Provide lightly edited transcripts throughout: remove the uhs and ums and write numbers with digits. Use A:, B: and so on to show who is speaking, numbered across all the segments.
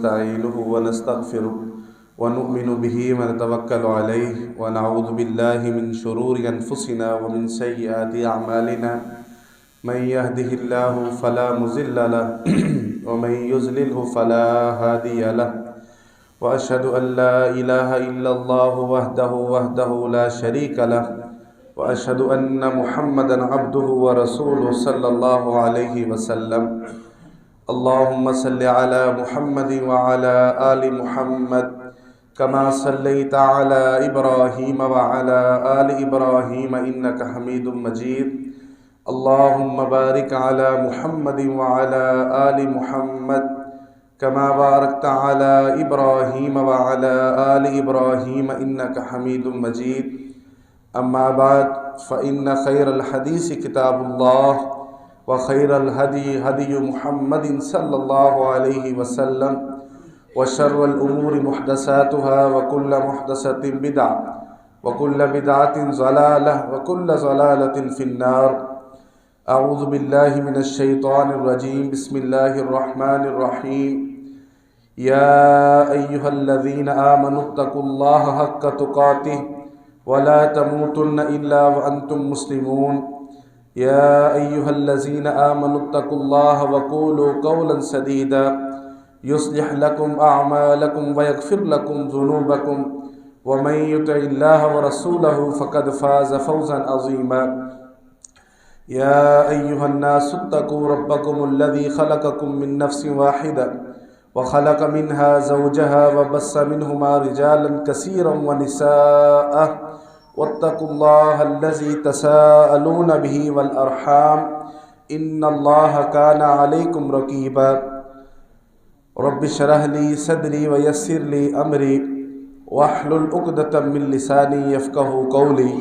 A: ونستعينه ونستغفره ونؤمن به ونتوكل عليه ونعوذ بالله من شرور أنفسنا ومن سيئات أعمالنا من يهده الله فلا مضل له ومن يضلله فلا هادي له وأشهد أن لا إله إلا الله وحده لا شريك له وأشهد أن محمدا عبده ورسوله صلى الله عليه وسلم اللهم صل على محمد وعلى آل محمد كما صليت على إبراهيم وعلى آل إبراهيم إنك حميد مجيد اللهم بارك على محمد وعلى آل محمد كما باركت على إبراهيم وعلى آل إبراهيم إنك حميد مجيد أما بعد فإن خير الحديث كتاب الله وخير الهدي هدي محمد صلى الله عليه وسلم وشر الأمور محدثاتها وكل محدثة بدعة وكل بدعة ضلالة وكل ضلالة في النار أعوذ بالله من الشيطان الرجيم بسم الله الرحمن الرحيم يا أيها الذين آمنوا اتقوا الله حق تقاته ولا تموتن إلا وأنتم مسلمون يا أيها الذين آمنوا اتقوا الله وقولوا قولا سديدا يصلح لكم أعمالكم ويغفر لكم ذنوبكم ومن يطع الله ورسوله فقد فاز فوزا عظيما يا أيها الناس اتقوا ربكم الذي خلقكم من نفس واحدة وخلق منها زوجها وبث منهما رجالا كثيرا ونساء واتقوا الله الذي تساءلون به والأرحام إن الله كان عليكم رقيبا رب اشرح لي صدري ويسر لي أمري واحلل عقدة من لساني يفقهوا قولي۔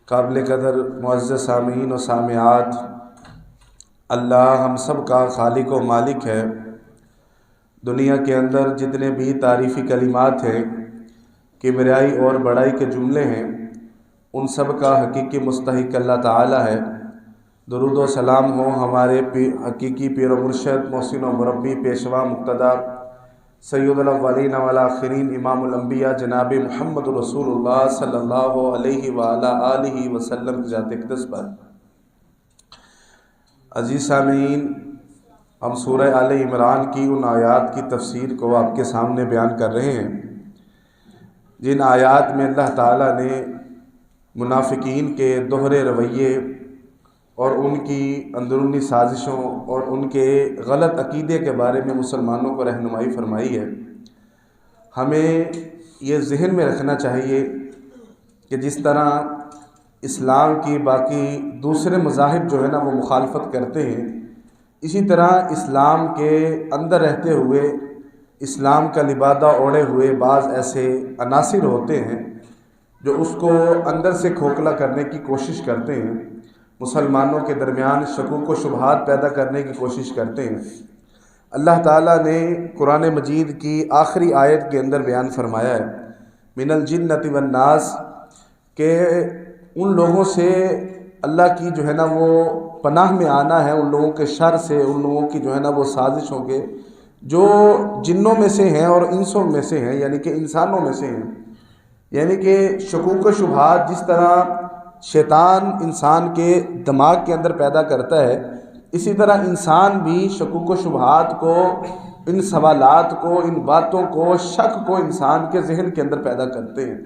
A: قابل قدر معزز سامعین و سامعات، اللہ ہم سب کا خالق و مالک ہے۔ دنیا کے اندر جتنے بھی تعریفی کلمات ہیں، کبریائی اور بڑائی کے جملے ہیں، ان سب کا حقیقی مستحق اللہ تعالی ہے۔ درود و سلام ہو ہمارے حقیقی پیر و مرشد، محسن و مربی، پیشوا مقتدی، سید الاولین والآخرین، امام الانبیاء جناب محمد رسول اللہ صلی اللہ علیہ وآلہ آلہ وسلم کی ذات اقدس پر۔ عزیز سامعین، ہم سورہ آل عمران کی ان آیات کی تفسیر کو آپ کے سامنے بیان کر رہے ہیں جن آیات میں اللہ تعالیٰ نے منافقین کے دوہرے رویے اور ان کی اندرونی سازشوں اور ان کے غلط عقیدے کے بارے میں مسلمانوں کو رہنمائی فرمائی ہے۔ ہمیں یہ ذہن میں رکھنا چاہیے کہ جس طرح اسلام کی باقی دوسرے مذاہب جو ہے نا وہ مخالفت کرتے ہیں، اسی طرح اسلام کے اندر رہتے ہوئے اسلام کا لبادہ اوڑھے ہوئے بعض ایسے عناصر ہوتے ہیں جو اس کو اندر سے کھوکھلا کرنے کی کوشش کرتے ہیں، مسلمانوں کے درمیان شکوک و شبہات پیدا کرنے کی کوشش کرتے ہیں۔ اللہ تعالیٰ نے قرآن مجید کی آخری آیت کے اندر بیان فرمایا ہے من الجنۃ والناس، کہ ان لوگوں سے اللہ کی جو ہے نا وہ پناہ میں آنا ہے، ان لوگوں کے شر سے، ان لوگوں کی جو ہے نا وہ سازشوں کے، جو جنوں میں سے ہیں اور انسوں میں سے ہیں، یعنی کہ انسانوں میں سے ہیں۔ یعنی کہ شکوک و شبہات جس طرح شیطان انسان کے دماغ کے اندر پیدا کرتا ہے، اسی طرح انسان بھی شکوک و شبہات کو، ان سوالات کو، ان باتوں کو، شک کو انسان کے ذہن کے اندر پیدا کرتے ہیں،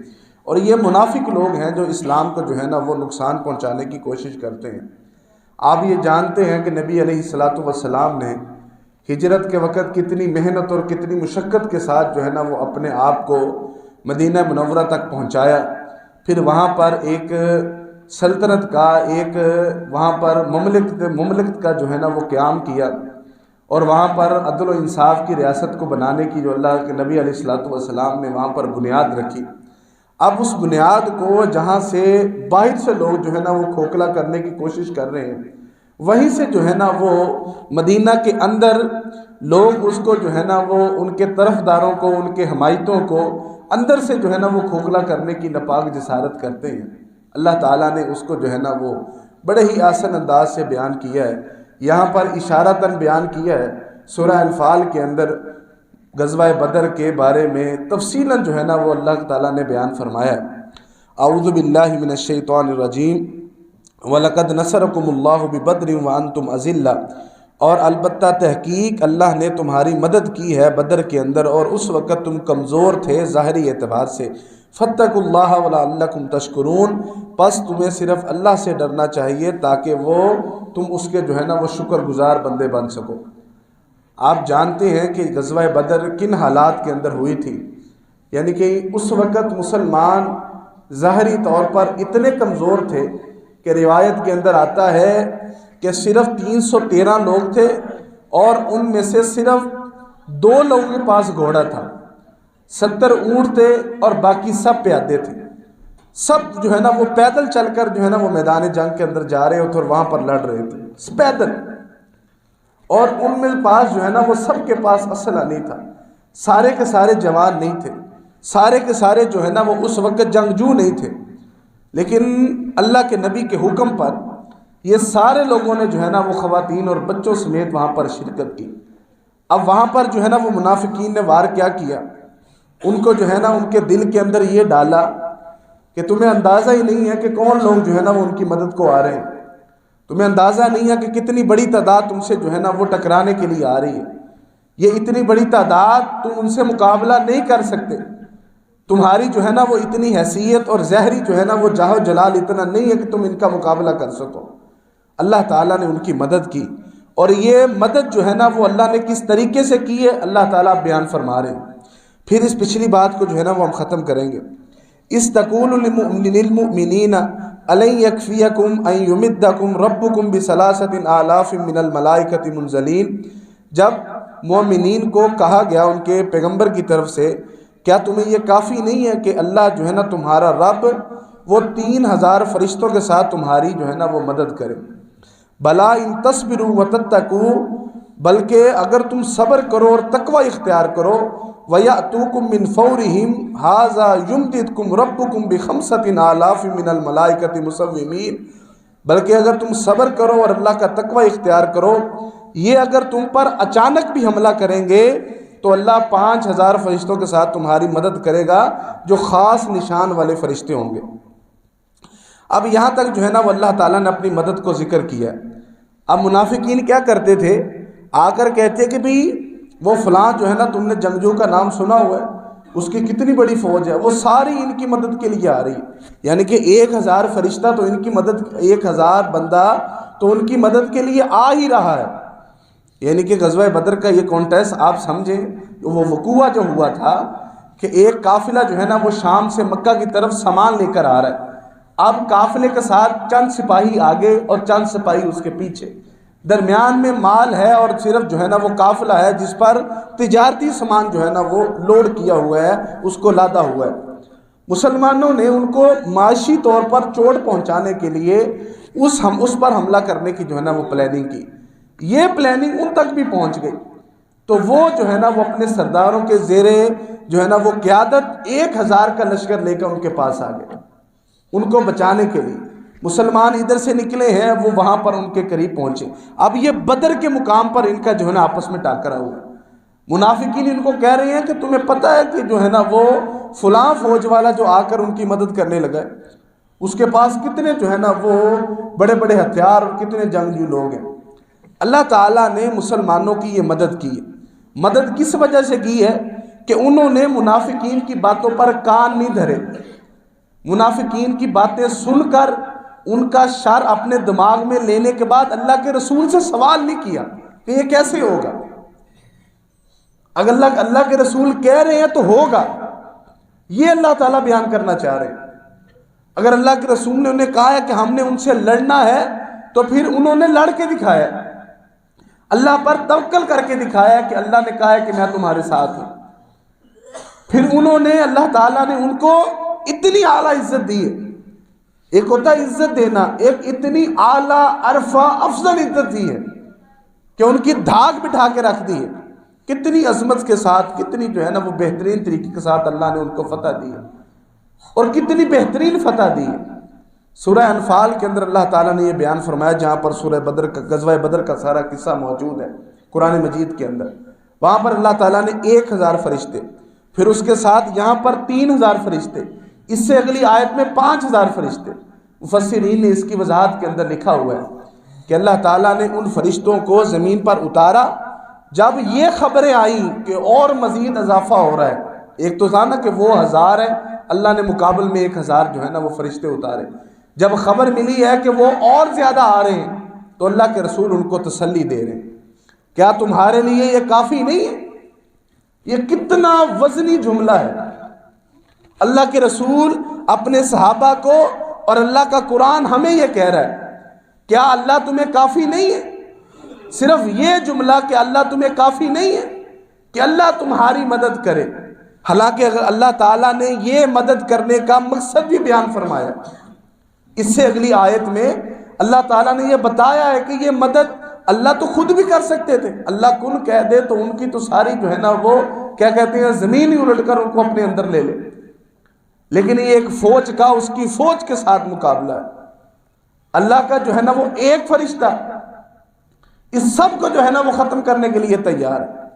A: اور یہ منافق لوگ ہیں جو اسلام کو جو ہے نا وہ نقصان پہنچانے کی کوشش کرتے ہیں۔ آپ یہ جانتے ہیں کہ نبی علیہ السلام نے ہجرت کے وقت کتنی محنت اور کتنی مشقت کے ساتھ جو ہے نا وہ اپنے آپ کو مدینہ منورہ تک پہنچایا، پھر وہاں پر ایک سلطنت کا، ایک وہاں پر مملکت کا جو ہے نا وہ قیام کیا، اور وہاں پر عدل و انصاف کی ریاست کو بنانے کی جو اللہ کے نبی علیہ السلام نے وہاں پر بنیاد رکھی۔ اب اس بنیاد کو جہاں سے باہر سے لوگ جو ہے نا وہ کھوکھلا کرنے کی کوشش کر رہے ہیں، وہیں سے جو ہے نا وہ مدینہ کے اندر لوگ اس کو جو ہے نا وہ ان کے طرفداروں کو، ان کے حمایتوں کو اندر سے جو ہے نا وہ کھوکھلا کرنے کی ناپاک جسارت کرتے ہیں۔ اللہ تعالیٰ نے اس کو جو ہے نا وہ بڑے ہی آسان انداز سے بیان کیا ہے۔ یہاں پر اشارتاً بیان کیا ہے سورہ انفال کے اندر غزوہ بدر کے بارے میں تفصیلاً جو ہے نا وہ اللہ تعالیٰ نے بیان فرمایا ہے۔ اعوذ باللہ من الشیطان الرجیم وَلَقَدْ نَصَرَكُمُ اللَّهُ بِبَدْرٍ وَأَنْتُمْ أَذِلَّةٌ، اور البتہ تحقیق اللہ نے تمہاری مدد کی ہے بدر کے اندر اور اس وقت تم کمزور تھے ظاہری اعتبار سے۔ فَاتَّقُوا اللَّهَ وَلَعَلَّكُمْ تَشْكُرُونَ، پس تمہیں صرف اللہ سے ڈرنا چاہیے تاکہ وہ تم اس کے جو ہے نا وہ شکر گزار بندے بن سکو۔ آپ جانتے ہیں کہ غزوہ بدر کن حالات کے اندر ہوئی تھی، یعنی کہ اس وقت مسلمان ظاہری طور پر اتنے کمزور تھے کہ روایت کے اندر آتا ہے کہ صرف 313 لوگ تھے اور ان میں سے صرف 2 لوگوں کے پاس گھوڑا تھا، 70 اونٹ تھے اور باقی سب پیادے تھے۔ سب جو ہے نا وہ پیدل چل کر جو ہے نا وہ میدان جنگ کے اندر جا رہے ہوتے اور وہاں پر لڑ رہے تھے پیدل، اور ان میں پاس جو ہے نا وہ سب کے پاس اسلحہ نہیں تھا، سارے کے سارے جوان نہیں تھے، سارے کے سارے جو ہے نا وہ اس وقت جنگجو نہیں تھے، لیکن اللہ کے نبی کے حکم پر یہ سارے لوگوں نے جو ہے نا وہ خواتین اور بچوں سمیت وہاں پر شرکت کی۔ اب وہاں پر جو ہے نا وہ منافقین نے وار کیا کیا، ان کو جو ہے نا ان کے دل کے اندر یہ ڈالا کہ تمہیں اندازہ ہی نہیں ہے کہ کون لوگ جو ہے نا وہ ان کی مدد کو آ رہے ہیں، تمہیں اندازہ نہیں ہے کہ کتنی بڑی تعداد تم سے جو ہے نا وہ ٹکرانے کے لیے آ رہی ہے، یہ اتنی بڑی تعداد تم ان سے مقابلہ نہیں کر سکتے، تمہاری جو ہے نا وہ اتنی حیثیت اور ظاہری جو ہے نا وہ جاہ و جلال اتنا نہیں ہے کہ تم ان کا مقابلہ کر سکو۔ اللہ تعالیٰ نے ان کی مدد کی، اور یہ مدد جو ہے نا وہ اللہ نے کس طریقے سے کی ہے اللہ تعالیٰ بیان فرما رہے ہیں۔ پھر اس پچھلی بات کو جو ہے نا وہ ہم ختم کریں گے۔ استقول للمؤمنین أَلَنْ يَكْفِيَكُمْ أَنْ يُمِدَّكُمْ رَبُّكُمْ بِثَلَاثَةٍ آلَافٍ مِّنَ الْمَلَائِكَةِ مُنزَلِينَ، جب مومنین کو کہا گیا ان کے پیغمبر کی طرف سے کیا تمہیں یہ کافی نہیں ہے کہ اللہ جو ہے نا تمہارا رب وہ 3000 فرشتوں کے ساتھ تمہاری جو ہے نا وہ مدد کرے۔ بلا ان تصبروا وتتقوا، بلکہ اگر تم صبر کرو اور تقوی اختیار کرو، وَيَأْتُوكُم مِّن فَوْرِهِمْ هَٰذَا يُمْدِدْكُمْ رَبُّكُمْ بِخَمْسَةٍ آلَافٍ مِّنَ الْمَلَائِكَةِ مُصَوِّمِينَ، بلکہ اگر تم صبر کرو اور اللہ کا تقوی اختیار کرو، یہ اگر تم پر اچانک بھی حملہ کریں گے تو اللہ 5000 فرشتوں کے ساتھ تمہاری مدد کرے گا جو خاص نشان والے فرشتے ہوں گے۔ اب یہاں تک جو ہے نا وہ اللہ تعالیٰ نے اپنی مدد کو ذکر کیا۔ اب منافقین کیا کرتے تھے، آ کر کہتے کہ بھی وہ فلاں جو ہے نا تم نے جنگجو کا نام سنا ہوا ہے، اس کی کتنی بڑی فوج ہے، وہ ساری ان کی مدد کے لیے آ رہی ہے، یعنی کہ 1000 فرشتہ تو ان کی مدد، 1000 بندہ تو ان کی مدد کے لیے آ ہی رہا ہے۔ یعنی کہ غزوہ بدر کا یہ کانٹیسٹ آپ سمجھیں، وہ وقوع جو ہوا تھا کہ ایک قافلہ جو ہے نا وہ شام سے مکہ کی طرف سامان لے کر آ رہا ہے، اب قافلے کے ساتھ چند سپاہی آگے اور چند سپاہی اس کے پیچھے، درمیان میں مال ہے اور صرف جو ہے نا وہ قافلہ ہے جس پر تجارتی سامان جو ہے نا وہ لوڈ کیا ہوا ہے، اس کو لادا ہوا ہے۔ مسلمانوں نے ان کو معاشی طور پر چوٹ پہنچانے کے لیے اس پر حملہ کرنے کی جو ہے نا وہ پلاننگ کی، یہ پلاننگ ان تک بھی پہنچ گئی، تو وہ جو ہے نا وہ اپنے سرداروں کے زیر جو ہے نا وہ قیادت 1000 کا لشکر لے کر ان کے پاس آ گئے ان کو بچانے کے لیے۔ مسلمان ادھر سے نکلے ہیں، وہ وہاں پر ان کے قریب پہنچے۔ اب یہ بدر کے مقام پر ان کا جو ہے نا آپس میں ٹاکرا ہوا۔ منافقین ان کو کہہ رہے ہیں کہ تمہیں پتہ ہے کہ جو ہے نا وہ فلاں فوج والا جو آ کر ان کی مدد کرنے لگا ہے، اس کے پاس کتنے جو ہے نا وہ بڑے بڑے ہتھیار اور کتنے جنگجو لوگ ہیں۔ اللہ تعالیٰ نے مسلمانوں کی یہ مدد کی ہے۔ مدد کس وجہ سے کی ہے کہ انہوں نے منافقین کی باتوں پر کان نہیں دھرے، منافقین کی باتیں سن کر ان کا شر اپنے دماغ میں لینے کے بعد اللہ کے رسول سے سوال نہیں کیا کہ یہ کیسے ہوگا، اگر اللہ کے رسول کہہ رہے ہیں تو ہوگا، یہ اللہ تعالیٰ بیان کرنا چاہ رہے ہیں۔ اگر اللہ کے رسول نے انہیں کہا ہے کہ ہم نے ان سے لڑنا ہے تو پھر انہوں نے لڑ کے دکھایا، اللہ پر توکل کر کے دکھایا کہ اللہ نے کہا ہے کہ میں تمہارے ساتھ ہوں۔ پھر انہوں نے، اللہ تعالیٰ نے ان کو اتنی اعلیٰ عزت دی ہے، ایک ہوتا ہے عزت دینا، ایک اتنی اعلیٰ عرفہ افضل عزت دی ہے کہ ان کی دھاک بٹھا کے رکھ دی ہے، کتنی عظمت کے ساتھ، کتنی جو ہے نا وہ بہترین طریقے کے ساتھ اللہ نے ان کو فتح دی ہے، اور کتنی بہترین فتح دی ہے۔ سورہ انفال کے اندر اللہ تعالیٰ نے یہ بیان فرمایا، جہاں پر سورہ بدر کا، غزوہ بدر کا سارا قصہ موجود ہے، قرآن مجید کے اندر، وہاں پر اللہ تعالیٰ نے 1000 فرشتے، پھر اس کے ساتھ یہاں پر 3000 فرشتے، اس سے اگلی آیت میں 5000 فرشتے۔ مفسرین نے اس کی وضاحت کے اندر لکھا ہوا ہے کہ اللہ تعالیٰ نے ان فرشتوں کو زمین پر اتارا جب یہ خبریں آئیں کہ اور مزید اضافہ ہو رہا ہے۔ ایک تو تھا نا کہ وہ 1000 ہے، اللہ نے مقابل میں 1000 جو ہے نا وہ فرشتے اتارے۔ جب خبر ملی ہے کہ وہ اور زیادہ آ رہے ہیں تو اللہ کے رسول ان کو تسلی دے رہے ہیں، کیا تمہارے لیے یہ کافی نہیں ہے؟ یہ کتنا وزنی جملہ ہے۔ اللہ کے رسول اپنے صحابہ کو اور اللہ کا قرآن ہمیں یہ کہہ رہا ہے، کیا اللہ تمہیں کافی نہیں ہے؟ صرف یہ جملہ کہ اللہ تمہیں کافی نہیں ہے کہ اللہ تمہاری مدد کرے، حالانکہ اگر اللہ تعالیٰ نے یہ مدد کرنے کا مقصد بھی بیان فرمایا۔ اس سے اگلی آیت میں اللہ تعالیٰ نے یہ بتایا ہے کہ یہ مدد اللہ تو خود بھی کر سکتے تھے، اللہ کن کہہ دے تو ان کی تو ساری جو ہے نا وہ کیا کہتے ہیں زمین ہی الٹ کر ان کو اپنے اندر لے لے، لیکن یہ ایک فوج کا اس کی فوج کے ساتھ مقابلہ ہے۔ اللہ کا جو ہے نا وہ ایک فرشتہ اس سب کو جو ہے نا وہ ختم کرنے کے لیے تیار ہے،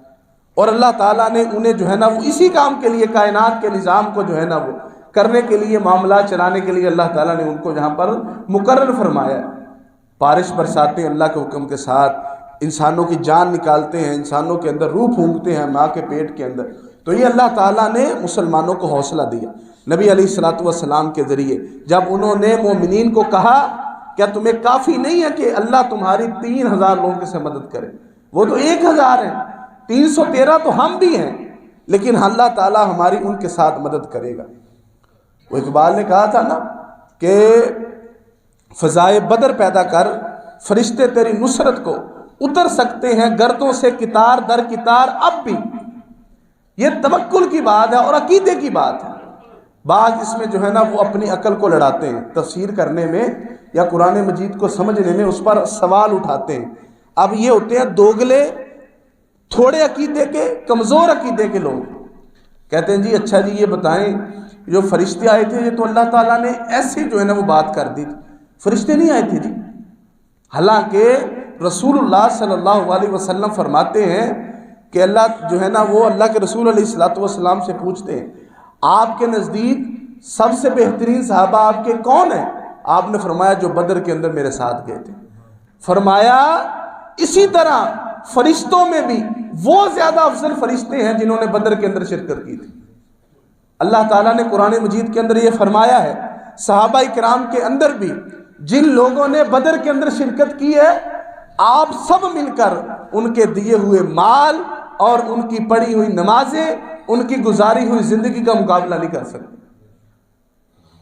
A: اور اللہ تعالیٰ نے انہیں جو ہے نا وہ اسی کام کے لیے کائنات کے نظام کو جو ہے نا وہ کرنے کے لیے، معاملات چلانے کے لیے اللہ تعالیٰ نے ان کو جہاں پر مقرر فرمایا ہے۔ بارش برساتے ہیں اللہ کے حکم کے ساتھ، انسانوں کی جان نکالتے ہیں، انسانوں کے اندر روح پھونکتے ہیں ماں کے پیٹ کے اندر، تو یہ اللہ تعالیٰ نے مسلمانوں کو حوصلہ دیا نبی علیہ الصلوۃ والسلام کے ذریعے، جب انہوں نے مومنین کو کہا کیا تمہیں کافی نہیں ہے کہ اللہ تمہاری 3000 لوگوں سے مدد کرے؟ وہ تو 1000 ہیں، 313 تو ہم بھی ہیں، لیکن اللہ تعالیٰ ہماری ان کے ساتھ مدد کرے گا۔ وہ اقبال نے کہا تھا نا کہ فضائے بدر پیدا کر، فرشتے تیری نصرت کو اتر سکتے ہیں گردوں سے کتار در کتار اب بھی۔ یہ توکل کی بات ہے اور عقیدے کی بات ہے۔ بعض اس میں جو ہے نا وہ اپنی عقل کو لڑاتے ہیں، تفسیر کرنے میں یا قرآن مجید کو سمجھنے میں اس پر سوال اٹھاتے ہیں۔ اب یہ ہوتے ہیں دوگلے، تھوڑے عقیدے کے، کمزور عقیدے کے لوگ، کہتے ہیں جی اچھا جی یہ بتائیں جو فرشتے آئے تھے یہ تو اللہ تعالیٰ نے ایسے جو ہے نا وہ بات کر دی تھی، فرشتے نہیں آئے تھے جی۔ حالانکہ رسول اللہ صلی اللہ علیہ وسلم فرماتے ہیں کہ اللہ جو ہے نا وہ اللہ کے رسول علیہ الصلوۃ والسلام سے پوچھتے ہیں آپ کے نزدیک سب سے بہترین صحابہ آپ کے کون ہیں؟ آپ نے فرمایا جو بدر کے اندر میرے ساتھ گئے تھے۔ فرمایا اسی طرح فرشتوں میں بھی وہ زیادہ افضل فرشتے ہیں جنہوں نے بدر کے اندر شرکت کی تھی۔ اللہ تعالیٰ نے قرآن مجید کے اندر یہ فرمایا ہے صحابہ کرام کے اندر بھی جن لوگوں نے بدر کے اندر شرکت کی ہے، آپ سب مل کر ان کے دیے ہوئے مال اور ان کی پڑھی ہوئی نمازیں، ان کی گزاری ہوئی زندگی کا مقابلہ نہیں کر سکتے۔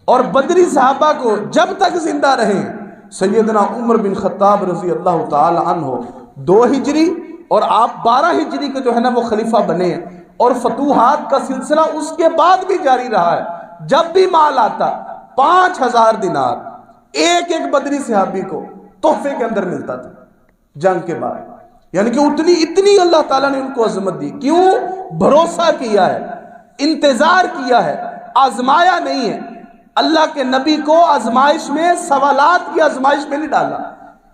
A: اور بدری صحابہ کو جب تک زندہ رہیں، سیدنا عمر بن خطاب رضی اللہ تعالی عنہ 2 ہجری اور آپ 12 ہجری کے جو ہے نا وہ خلیفہ بنے ہیں، اور فتوحات کا سلسلہ اس کے بعد بھی جاری رہا ہے۔ جب بھی مال آتا 5000 دینار ایک ایک بدری صحابی کو تحفے کے اندر ملتا تھا جنگ کے بعد، یعنی کہ اتنی اللہ تعالیٰ نے ان کو عظمت دی۔ کیوں؟ بھروسہ کیا ہے، انتظار کیا ہے، آزمایا نہیں ہے۔ اللہ کے نبی کو آزمائش میں، سوالات کی آزمائش میں نہیں ڈالا،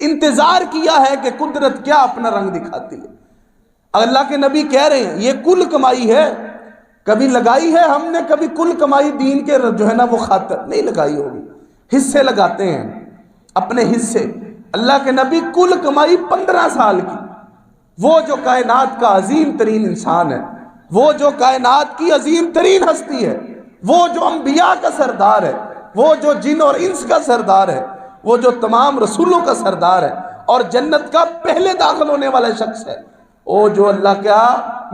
A: انتظار کیا ہے کہ قدرت کیا اپنا رنگ دکھاتی ہے۔ اللہ کے نبی کہہ رہے ہیں یہ کل کمائی ہے، کبھی لگائی ہے ہم نے کبھی کل کمائی دین کے جو ہے نا وہ خاطر نہیں لگائی ہوگی، حصے لگاتے ہیں اپنے حصے۔ اللہ کے نبی کل کمائی 15 سال کی، وہ جو کائنات کا عظیم ترین انسان ہے، وہ جو کائنات کی عظیم ترین ہستی ہے، وہ جو انبیاء کا سردار ہے، وہ جو جن اور انس کا سردار ہے، وہ جو تمام رسولوں کا سردار ہے اور جنت کا پہلے داخل ہونے والا شخص ہے، وہ جو اللہ کا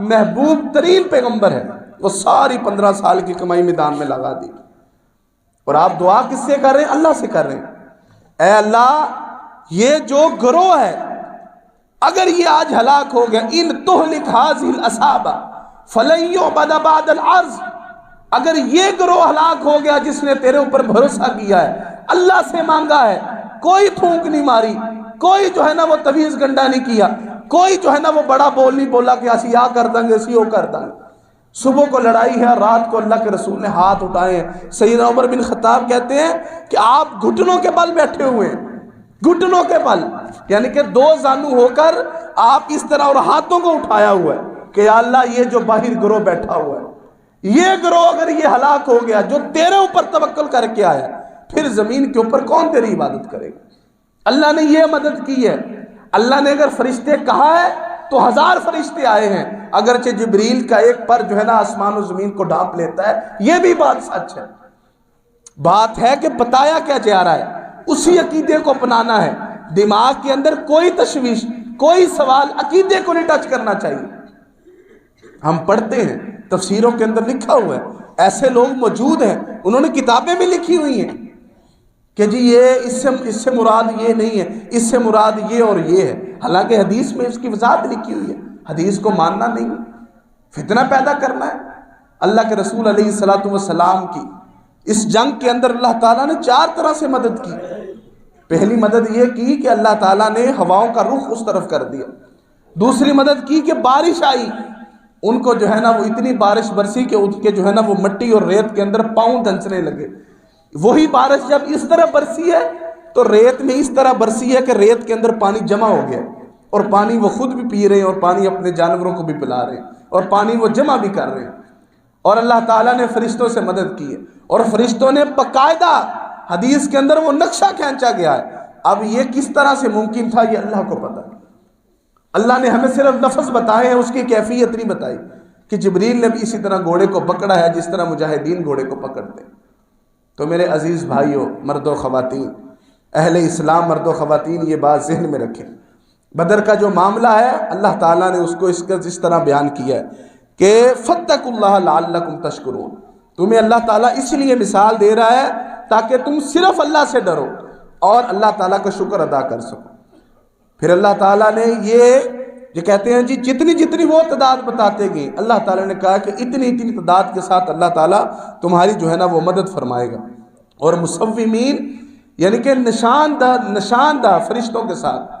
A: محبوب ترین پیغمبر ہے، وہ ساری 15 سال کی کمائی میدان میں لگا دی۔ اور آپ دعا کس سے کر رہے ہیں؟ اللہ سے کر رہے ہیں، اے اللہ یہ جو گروہ ہے اگر یہ آج ہلاک ہو گیا، ان تہلک ھذہ الاصحاب فلن یعبد بعد الارض، اگر یہ گروہ ہلاک ہو گیا جس نے تیرے اوپر بھروسہ کیا ہے، اللہ سے مانگا ہے، کوئی پھونک نہیں ماری، کوئی جو ہے نا وہ تویز گنڈا نہیں کیا، کوئی جو ہے نا وہ بڑا بول نہیں بولا کہ اسی آ کر دیں گے اسی وہ کر دیں گے۔ صبح کو لڑائی ہے، رات کو اللہ کے رسول نے ہاتھ اٹھائے ہیں۔ سیدنا عمر بن خطاب کہتے ہیں کہ آپ گھٹنوں کے بل بیٹھے ہوئے ہیں، گھٹنوں کے بل، یعنی کہ دو زانو ہو کر آپ اس طرح اور ہاتھوں کو اٹھایا ہوا ہے کہ یا اللہ یہ جو باہر گروہ بیٹھا ہوا ہے، یہ گروہ اگر یہ ہلاک ہو گیا جو تیرے اوپر توکل کر کے آیا، پھر زمین کے اوپر کون تیری عبادت کرے گا؟ اللہ نے یہ مدد کی ہے۔ اللہ نے اگر فرشتے کہا ہے تو 1000 فرشتے آئے ہیں، اگرچہ جبریل کا ایک پر جو ہے نا آسمان و زمین کو ڈھانپ لیتا ہے، یہ بھی بات سچ ہے۔ بات ہے کہ بتایا کیا جا رہا ہے، اسی عقیدے کو اپنانا ہے۔ دماغ کے اندر کوئی تشویش، کوئی سوال عقیدے کو نہیں ٹچ کرنا چاہیے۔ ہم پڑھتے ہیں تفسیروں کے اندر لکھا ہوا ہے، ایسے لوگ موجود ہیں، انہوں نے کتابیں بھی لکھی ہوئی ہیں کہ جی یہ اس سے مراد یہ نہیں ہے، اس سے مراد یہ اور یہ ہے، حالانکہ حدیث میں اس کی وضاحت لکھی ہوئی ہے۔ حدیث کو ماننا نہیں ہے، فتنہ پیدا کرنا ہے۔ اللہ کے رسول علیہ السلام کی اس جنگ کے اندر اللہ تعالیٰ نے 4 طرح سے مدد کی۔ پہلی مدد یہ کی کہ اللہ تعالیٰ نے ہواؤں کا رخ اس طرف کر دیا۔ دوسری مدد کی کہ بارش آئی، ان کو جو ہے نا وہ اتنی بارش برسی کہ ان کے جو ہے نا وہ مٹی اور ریت کے اندر پاؤں دھنسنے لگے۔ وہی بارش جب اس طرح برسی ہے تو ریت میں اس طرح برسی ہے کہ ریت کے اندر پانی جمع ہو گیا، اور پانی وہ خود بھی پی رہے ہیں اور پانی اپنے جانوروں کو بھی پلا رہے ہیں، اور پانی وہ جمع بھی کر رہے ہیں۔ اور اللہ تعالیٰ نے فرشتوں سے مدد کی ہے، اور فرشتوں نے باقاعدہ حدیث کے اندر وہ نقشہ کھینچا گیا ہے۔ اب یہ کس طرح سے ممکن تھا یہ اللہ کو پتہ ہے۔ اللہ نے ہمیں صرف لفظ بتائے ہیں، اس کی کیفیت نہیں بتائی کہ جبریل نے بھی اسی طرح گھوڑے کو پکڑا ہے جس طرح مجاہدین گھوڑے کو پکڑتے ہیں۔ تو میرے عزیز بھائیوں، مرد و خواتین، اہل اسلام مرد و خواتین، یہ بات ذہن میں رکھیں۔ بدر کا جو معاملہ ہے اللہ تعالیٰ نے اس کو اس طرح بیان کیا ہے کہ فاتقوا اللہ لعلکم تشکرون، تمہیں اللہ تعالیٰ اس لیے مثال دے رہا ہے تاکہ تم صرف اللہ سے ڈرو اور اللہ تعالیٰ کا شکر ادا کر سکو۔ پھر اللہ تعالیٰ نے یہ کہتے ہیں جی جتنی وہ تعداد بتاتے گئے، اللہ تعالیٰ نے کہا کہ اتنی تعداد کے ساتھ اللہ تعالیٰ تمہاری جو ہے نا وہ مدد فرمائے گا۔ اور مصومین یعنی کہ نشاندہ فرشتوں کے ساتھ۔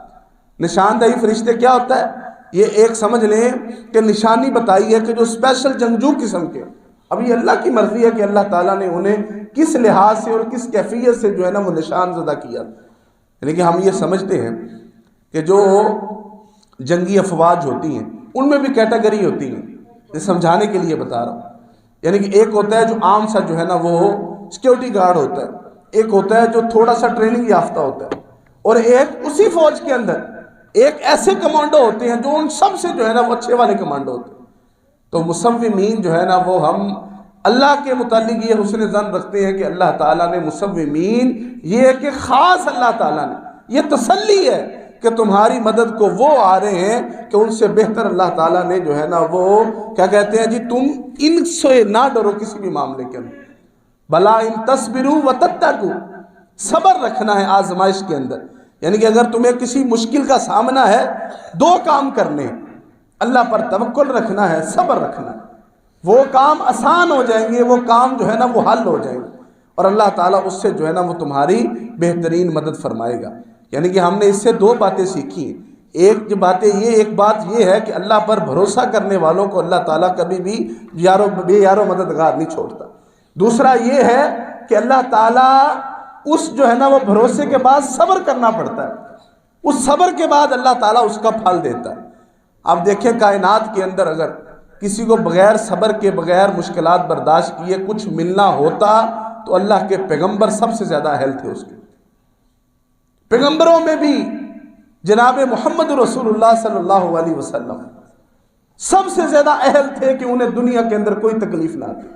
A: نشاندہی فرشتے کیا ہوتا ہے؟ یہ ایک سمجھ لیں کہ نشانی بتائی ہے کہ جو اسپیشل جنگجو قسم کے، اب یہ اللہ کی مرضی ہے کہ اللہ تعالیٰ نے انہیں کس لحاظ سے اور کس کیفیت سے جو ہے نا وہ نشان زدہ کیا۔ یعنی کہ ہم یہ سمجھتے ہیں کہ جو جنگی افواج ہوتی ہیں ان میں بھی کیٹیگری ہوتی ہیں، یہ سمجھانے کے لیے بتا رہا ہوں۔ یعنی کہ ایک ہوتا ہے جو عام سا جو ہے نا وہ سیکیورٹی گارڈ ہوتا ہے، ایک ہوتا ہے جو تھوڑا سا ٹریننگ یافتہ ہوتا ہے، اور ایک اسی فوج کے اندر ایک ایسے کمانڈو ہوتے ہیں جو ان سب سے جو ہے نا وہ اچھے والے کمانڈو ہوتے ہیں۔ تو مصومین جو ہے نا وہ ہم اللہ کے متعلق یہ حسن ظن رکھتے ہیں کہ اللہ تعالیٰ نے مصومین، یہ کہ خاص اللہ تعالیٰ نے یہ تسلی ہے کہ تمہاری مدد کو وہ آ رہے ہیں کہ ان سے بہتر اللہ تعالیٰ نے جو ہے نا وہ کیا کہتے ہیں جی تم ان سے نہ ڈرو کسی بھی معاملے کے اندر، بلا ان تصبروا وتتقوا، صبر رکھنا ہے آزمائش کے اندر۔ یعنی کہ اگر تمہیں کسی مشکل کا سامنا ہے، 2 کام کرنے، اللہ پر توکل رکھنا ہے، صبر رکھنا ہے، وہ کام آسان ہو جائیں گے، وہ کام جو ہے نا وہ حل ہو جائیں گے، اور اللہ تعالیٰ اس سے جو ہے نا وہ تمہاری بہترین مدد فرمائے گا۔ یعنی کہ ہم نے اس سے 2 باتیں سیکھی ہیں۔ ایک بات یہ ہے کہ اللہ پر بھروسہ کرنے والوں کو اللہ تعالیٰ کبھی بھی بے یارو مددگار نہیں چھوڑتا۔ دوسرا یہ ہے کہ اللہ تعالیٰ اس جو ہے نا وہ بھروسے کے بعد صبر کرنا پڑتا ہے، اس صبر کے بعد اللہ تعالیٰ اس کا پھل دیتا ہے۔ آپ دیکھیں کائنات کے اندر اگر کسی کو بغیر صبر کے، بغیر مشکلات برداشت کیے کچھ ملنا ہوتا تو اللہ کے پیغمبر سب سے زیادہ اہل تھے۔ اس کے پیغمبروں میں بھی جناب محمد رسول اللہ صلی اللہ علیہ وسلم سب سے زیادہ اہل تھے کہ انہیں دنیا کے اندر کوئی تکلیف نہ آتی،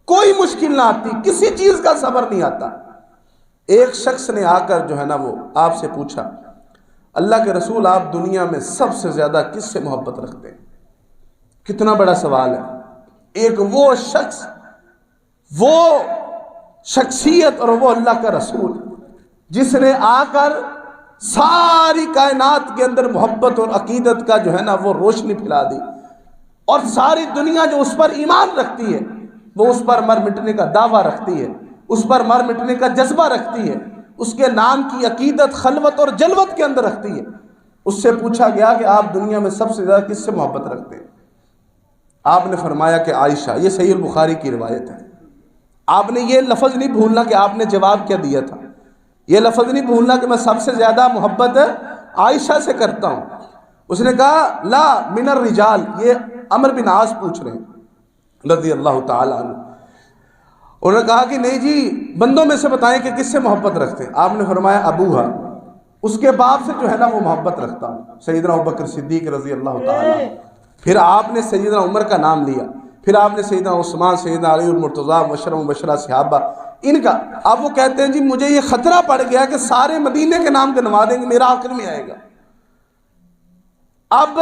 A: کوئی مشکل نہ آتی، کسی چیز کا صبر نہیں آتا۔ ایک شخص نے آ کر جو ہے نا وہ آپ سے پوچھا، اللہ کے رسول آپ دنیا میں سب سے زیادہ کس سے محبت رکھتے ہیں؟ کتنا بڑا سوال ہے۔ ایک وہ شخص، وہ شخصیت اور وہ اللہ کا رسول جس نے آ کر ساری کائنات کے اندر محبت اور عقیدت کا جو ہے نا وہ روشنی پھیلا دی، اور ساری دنیا جو اس پر ایمان رکھتی ہے وہ اس پر مر مٹنے کا دعویٰ رکھتی ہے، اس پر مر مٹنے کا جذبہ رکھتی ہے، اس کے نام کی عقیدت خلوت اور جلوت کے اندر رکھتی ہے۔ اس سے پوچھا گیا کہ آپ دنیا میں سب سے زیادہ کس سے محبت رکھتے ہیں؟ آپ نے فرمایا کہ عائشہ۔ یہ صحیح البخاری کی روایت ہے۔ آپ نے یہ لفظ نہیں بھولنا کہ آپ نے جواب کیا دیا تھا، یہ لفظ نہیں بھولنا کہ میں سب سے زیادہ محبت عائشہ سے کرتا ہوں. اس نے کہا لا من الرجال، یہ عمرو بن عاص پوچھ رہے ہیں رضی اللہ تعالی عنہ. انہوں نے کہا کہ نہیں جی بندوں میں سے بتائیں کہ کس سے محبت رکھتے ہیں. آپ نے فرمایا ابوہا، اس کے باپ سے جو ہے نا وہ محبت رکھتا ہوں، سیدنا ابوبکر صدیق رضی اللہ تعالیٰ. پھر آپ نے سیدنا عمر کا نام لیا، پھر آپ نے سیدنا عثمان، سیدنا علی المرتضیٰ، مبشرہ صحابہ ان کا. اب وہ کہتے ہیں جی مجھے یہ خطرہ پڑ گیا کہ سارے مدینے کے نام گنوا دیں گے، میرا آخر میں آئے گا. اب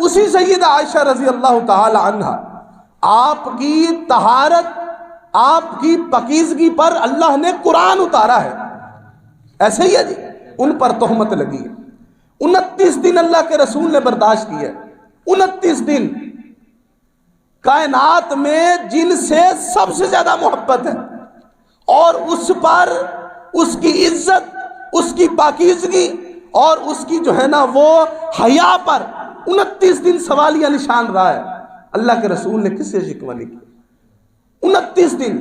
A: اسی سیدہ عائشہ رضی اللہ تعالی عنہ، آپ کی طہارت، آپ کی پاکیزگی پر اللہ نے قرآن اتارا ہے. ایسے ہی ہے جی، ان پر تہمت لگی ہے. 29 دن اللہ کے رسول نے برداشت کیا ہے. 29 دن کائنات میں جن سے سب سے زیادہ محبت ہے، اور اس پر اس کی عزت، اس کی پاکیزگی اور اس کی جو ہے نا وہ حیا پر 29 دن سوالیہ نشان رہا ہے. اللہ کے رسول نے کس سے شکوہ نہیں کیا؟ 29 دن.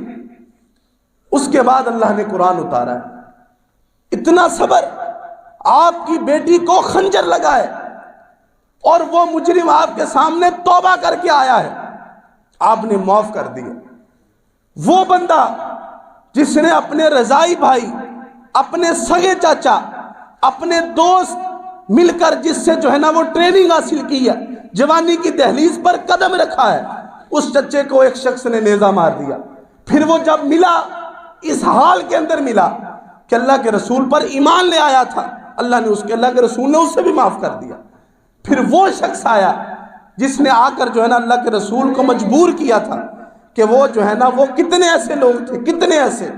A: اس کے بعد اللہ نے قرآن اتارا ہے. اتنا صبر. آپ کی بیٹی کو خنجر لگا ہے اور وہ مجرم آپ کے سامنے توبہ کر کے آیا ہے، آپ نے معاف کر دیا. وہ بندہ جس نے اپنے رضائی بھائی، اپنے سگے چاچا، اپنے دوست مل کر جس سے جو ہے نا وہ ٹریننگ حاصل کی ہے، جوانی کی دہلیز پر قدم رکھا ہے، اس چچے کو ایک شخص نے نیزہ مار دیا. پھر وہ جب ملا اس حال کے اندر ملا کہ اللہ کے رسول پر ایمان لے آیا تھا، اللہ کے رسول نے اسے بھی معاف کر دیا. پھر وہ شخص آیا جس نے آ کر جو ہے نا اللہ کے رسول کو مجبور کیا تھا کہ وہ جو ہے نا وہ کتنے ایسے لوگ تھے، کتنے ایسے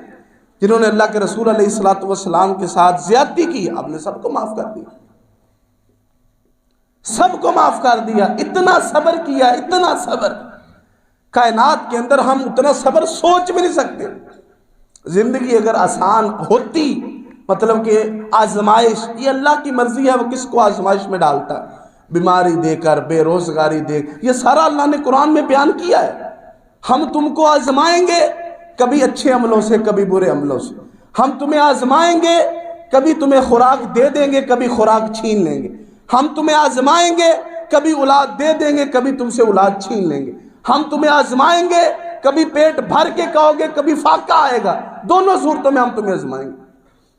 A: جنہوں نے اللہ کے رسول علیہ الصلوۃ والسلام کے ساتھ زیادتی کی. آپ نے سب کو معاف کر دیا، سب کو معاف کر دیا. اتنا صبر کیا، اتنا صبر. کائنات کے اندر ہم اتنا صبر سوچ بھی نہیں سکتے. زندگی اگر آسان ہوتی، مطلب کہ آزمائش، یہ اللہ کی مرضی ہے، وہ کس کو آزمائش میں ڈالتا ہے. بیماری دے کر، بے روزگاری دے، یہ سارا اللہ نے قرآن میں بیان کیا ہے. ہم تم کو آزمائیں گے، کبھی اچھے عملوں سے، کبھی برے عملوں سے. ہم تمہیں آزمائیں گے، کبھی تمہیں خوراک دے دیں گے، کبھی خوراک چھین لیں گے. ہم تمہیں آزمائیں گے، کبھی اولاد دے دیں گے، کبھی تم سے اولاد چھین لیں گے. ہم تمہیں آزمائیں گے، کبھی پیٹ بھر کے کھاؤ گے، کبھی فاقہ آئے گا. دونوں صورتوں میں ہم تمہیں آزمائیں گے.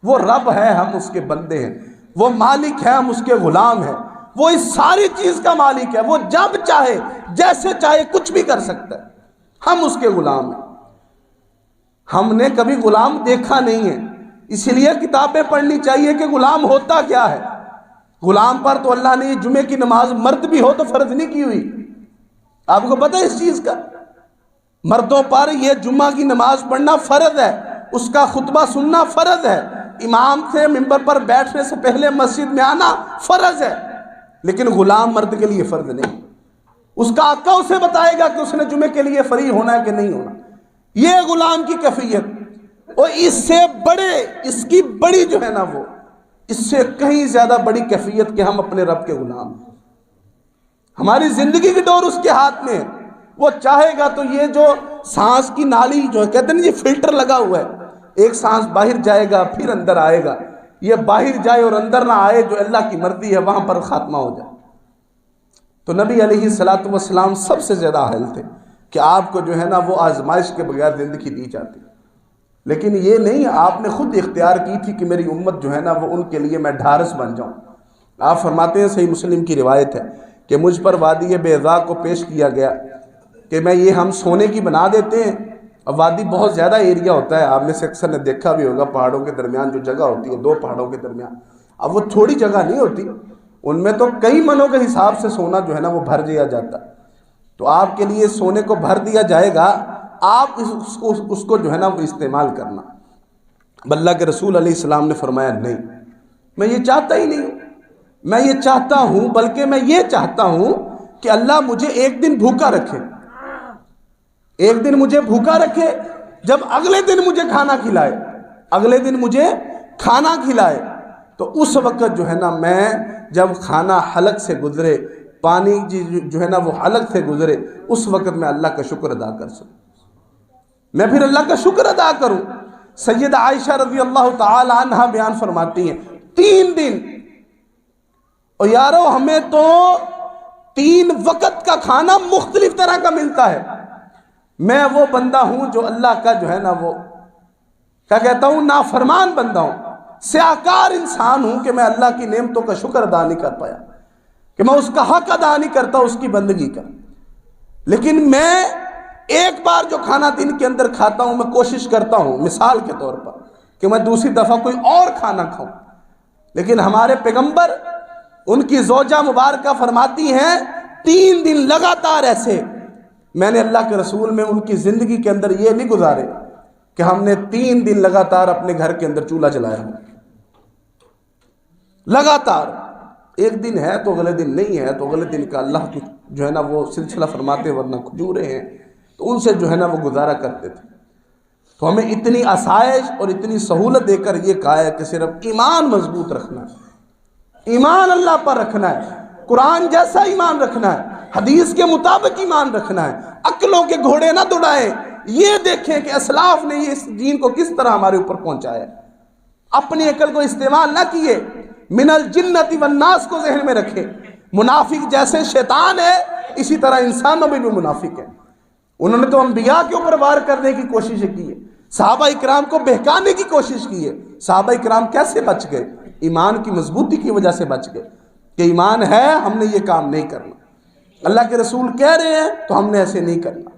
A: وہ رب ہے، ہم اس کے بندے ہیں. وہ مالک ہے، ہم اس کے غلام ہیں. وہ اس ساری چیز کا مالک ہے. وہ جب چاہے، جیسے چاہے کچھ بھی کر سکتا ہے. ہم اس کے غلام ہیں. ہم نے کبھی غلام دیکھا نہیں ہے، اسی لیے کتابیں پڑھنی چاہیے کہ غلام ہوتا کیا ہے. غلام پر تو اللہ نے جمعے کی نماز مرد بھی ہو تو فرض نہیں کی ہوئی. آپ کو پتہ ہے اس چیز کا؟ مردوں پر یہ جمعہ کی نماز پڑھنا فرض ہے، اس کا خطبہ سننا فرض ہے، امام سے منبر پر بیٹھنے سے پہلے مسجد میں آنا فرض ہے. لیکن غلام مرد کے لیے فرض نہیں. اس کا آقا اسے بتائے گا کہ اس نے جمعے کے لیے فری ہونا ہے کہ نہیں ہونا. یہ غلام کی کیفیت. اور اس سے بڑے، اس کی بڑی جو ہے نا وہ، اس سے کہیں زیادہ بڑی کیفیت کہ ہم اپنے رب کے غلام ہیں. ہماری زندگی کی ڈور اس کے ہاتھ میں ہے. وہ چاہے گا تو یہ جو سانس کی نالی جو کہتے ہیں یہ فلٹر لگا ہوا ہے، ایک سانس باہر جائے گا پھر اندر آئے گا. یہ باہر جائے اور اندر نہ آئے، جو اللہ کی مرضی ہے وہاں پر خاتمہ ہو جائے. تو نبی علیہ الصلوۃ والسلام سب سے زیادہ اہل تھے کہ آپ کو جو ہے نا وہ آزمائش کے بغیر زندگی دی جاتی. لیکن یہ نہیں، آپ نے خود اختیار کی تھی کہ میری امت جو ہے نا وہ ان کے لیے میں ڈھارس بن جاؤں. آپ فرماتے ہیں، صحیح مسلم کی روایت ہے کہ مجھ پر وادی بیضاء کو پیش کیا گیا کہ میں یہ ہم سونے کی بنا دیتے ہیں. اب وادی بہت زیادہ ایریا ہوتا ہے، آپ میں سے اکثر نے دیکھا بھی ہوگا، پہاڑوں کے درمیان جو جگہ ہوتی ہے، دو پہاڑوں کے درمیان، اب وہ تھوڑی جگہ نہیں ہوتی، ان میں تو کئی منوں کے حساب سے سونا جو ہے نا وہ بھر دیا جاتا. تو آپ کے لیے سونے کو بھر دیا جائے گا، آپ اس کو جو ہے نا وہ استعمال کرنا. اللہ کے رسول علیہ السلام نے فرمایا نہیں، میں یہ چاہتا ہی نہیں ہوں. میں یہ چاہتا ہوں، بلکہ میں یہ چاہتا ہوں کہ اللہ مجھے ایک دن بھوکا رکھے، ایک دن مجھے بھوکا رکھے، جب اگلے دن مجھے کھانا کھلائے، اگلے دن مجھے کھانا کھلائے. تو اس وقت جو ہے نا میں جب کھانا حلق سے گزرے، پانی جو ہے نا وہ حلق سے گزرے، اس وقت میں اللہ کا شکر ادا کر سکوں. میں پھر اللہ کا شکر ادا کروں. سیدہ عائشہ رضی اللہ تعالی عنہ بیان فرماتی ہیں 3 دن، اور یارو ہمیں تو 3 وقت کا کھانا مختلف طرح کا ملتا ہے، میں وہ بندہ ہوں جو اللہ کا جو ہے نا وہ کیا کہتا ہوں نافرمان بندہ ہوں، سیاکار انسان ہوں کہ میں اللہ کی نعمتوں کا شکر ادا نہیں کر پایا، کہ میں اس کا حق ادا نہیں کرتا اس کی بندگی کا۔ لیکن میں ایک بار جو کھانا دن کے اندر کھاتا ہوں، میں کوشش کرتا ہوں مثال کے طور پر کہ میں دوسری دفعہ کوئی اور کھانا کھاؤں، لیکن ہمارے پیغمبر ان کی زوجہ مبارکہ فرماتی ہیں 3 دن لگاتار ایسے میں نے اللہ کے رسول میں ان کی زندگی کے اندر یہ نہیں گزارے کہ ہم نے 3 دن لگاتار اپنے گھر کے اندر چولہا جلایا ہو، لگاتار، ایک دن ہے تو اگلے دن نہیں ہے تو اگلے دن کا اللہ کی جو ہے نا وہ سلسلہ فرماتے، ورنہ کھجورے ہیں تو ان سے جو ہے نا وہ گزارا کرتے تھے۔ تو ہمیں اتنی آسائش اور اتنی سہولت دے کر یہ کہا ہے کہ صرف ایمان مضبوط رکھنا ہے، ایمان اللہ پر رکھنا ہے، قرآن جیسا ایمان رکھنا ہے، حدیث کے مطابق ایمان رکھنا ہے، عقلوں کے گھوڑے نہ دوڑائیں، یہ دیکھیں کہ اسلاف نے یہ اس دین کو کس طرح ہمارے اوپر پہنچایا ہے، اپنی عقل کو استعمال نہ کیے، من الجنت والناس کو ذہن میں رکھیں۔ منافق جیسے شیطان ہے اسی طرح انسانوں میں بھی منافق ہے، انہوں نے تو انبیاء کے اوپر وار کرنے کی کوشش کی ہے، صحابہ اکرام کو بہکانے کی کوشش کی ہے، صحابہ اکرام کیسے بچ گئے؟ ایمان کی مضبوطی کی وجہ سے بچ گئے کہ ایمان ہے ہم نے یہ کام نہیں کرنا، اللہ کے رسول کہہ رہے ہیں تو ہم نے ایسے نہیں کرنا۔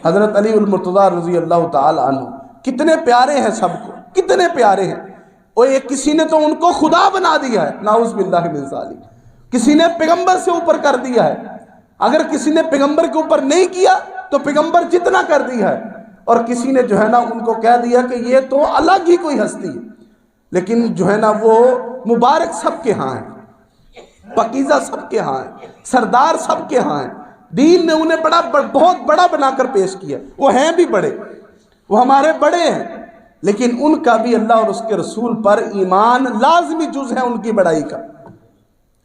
A: حضرت علی المرتضیٰ رضی اللہ تعالی عنہ کتنے پیارے ہیں، سب کو کتنے پیارے ہیں، اور ایک کسی نے تو ان کو خدا بنا دیا ہے، نعوذ باللہ من ذالک، کسی نے پیغمبر سے اوپر کر دیا ہے، اگر کسی نے پیغمبر کے اوپر نہیں کیا تو پیغمبر جتنا کر دیا ہے، اور کسی نے جو ہے نا ان کو کہہ دیا کہ یہ تو الگ ہی کوئی ہستی ہے، لیکن جو ہے نا وہ مبارک سب کے ہاں ہیں، پاکیزہ سب کے ہاں ہیں، سردار سب کے ہاں ہیں، دین نے انہیں بہت بڑا بنا کر پیش کیا، وہ ہیں بھی بڑے، وہ ہمارے بڑے ہیں، لیکن ان کا بھی اللہ اور اس کے رسول پر ایمان لازمی جز ہے ان کی بڑائی کا۔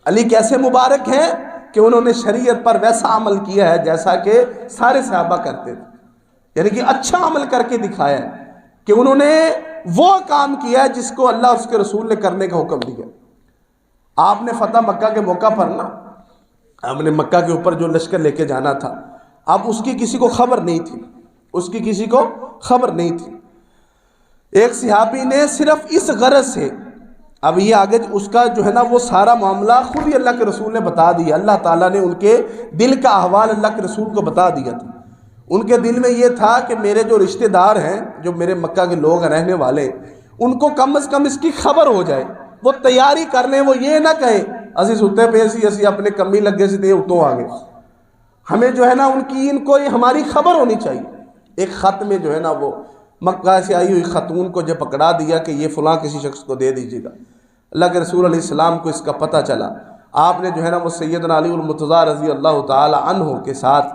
A: علی کیسے مبارک ہیں کہ انہوں نے شریعت پر ویسا عمل کیا ہے جیسا کہ سارے صحابہ کرتے تھے، یعنی کہ اچھا عمل کر کے دکھایا ہے کہ انہوں نے وہ کام کیا ہے جس کو اللہ اور اس کے رسول نے کرنے کا حکم دیا۔ آپ نے فتح مکہ کے موقع پر نا ہم نے مکہ کے اوپر جو لشکر لے کے جانا تھا، اب اس کی کسی کو خبر نہیں تھی، اس کی کسی کو خبر نہیں تھی، ایک صحابی نے صرف اس غرض سے، اب یہ آگے اس کا جو ہے نا وہ سارا معاملہ خود ہی اللہ کے رسول نے بتا دیا، اللہ تعالیٰ نے ان کے دل کا احوال اللہ کے رسول کو بتا دیا تھا۔ ان کے دل میں یہ تھا کہ میرے جو رشتہ دار ہیں، جو میرے مکہ کے لوگ ہیں رہنے والے، ان کو کم از کم اس کی خبر ہو جائے، وہ تیاری کر لیں، وہ یہ نہ کہے اسی ستے پہ اسی اپنے کمی لگے سے دے اتوں آگے، ہمیں جو ہے نا ان کو ہماری خبر ہونی چاہیے۔ ایک خط میں جو ہے نا وہ مکہ سے آئی ہوئی خاتون کو جب پکڑا دیا کہ یہ فلاں کسی شخص کو دے دیجیے گا، اللہ کے رسول علیہ السلام کو اس کا پتہ چلا، آپ نے جو ہے نا وہ سیدنا علی المرتضیٰ رضی اللہ تعالی عنہ کے ساتھ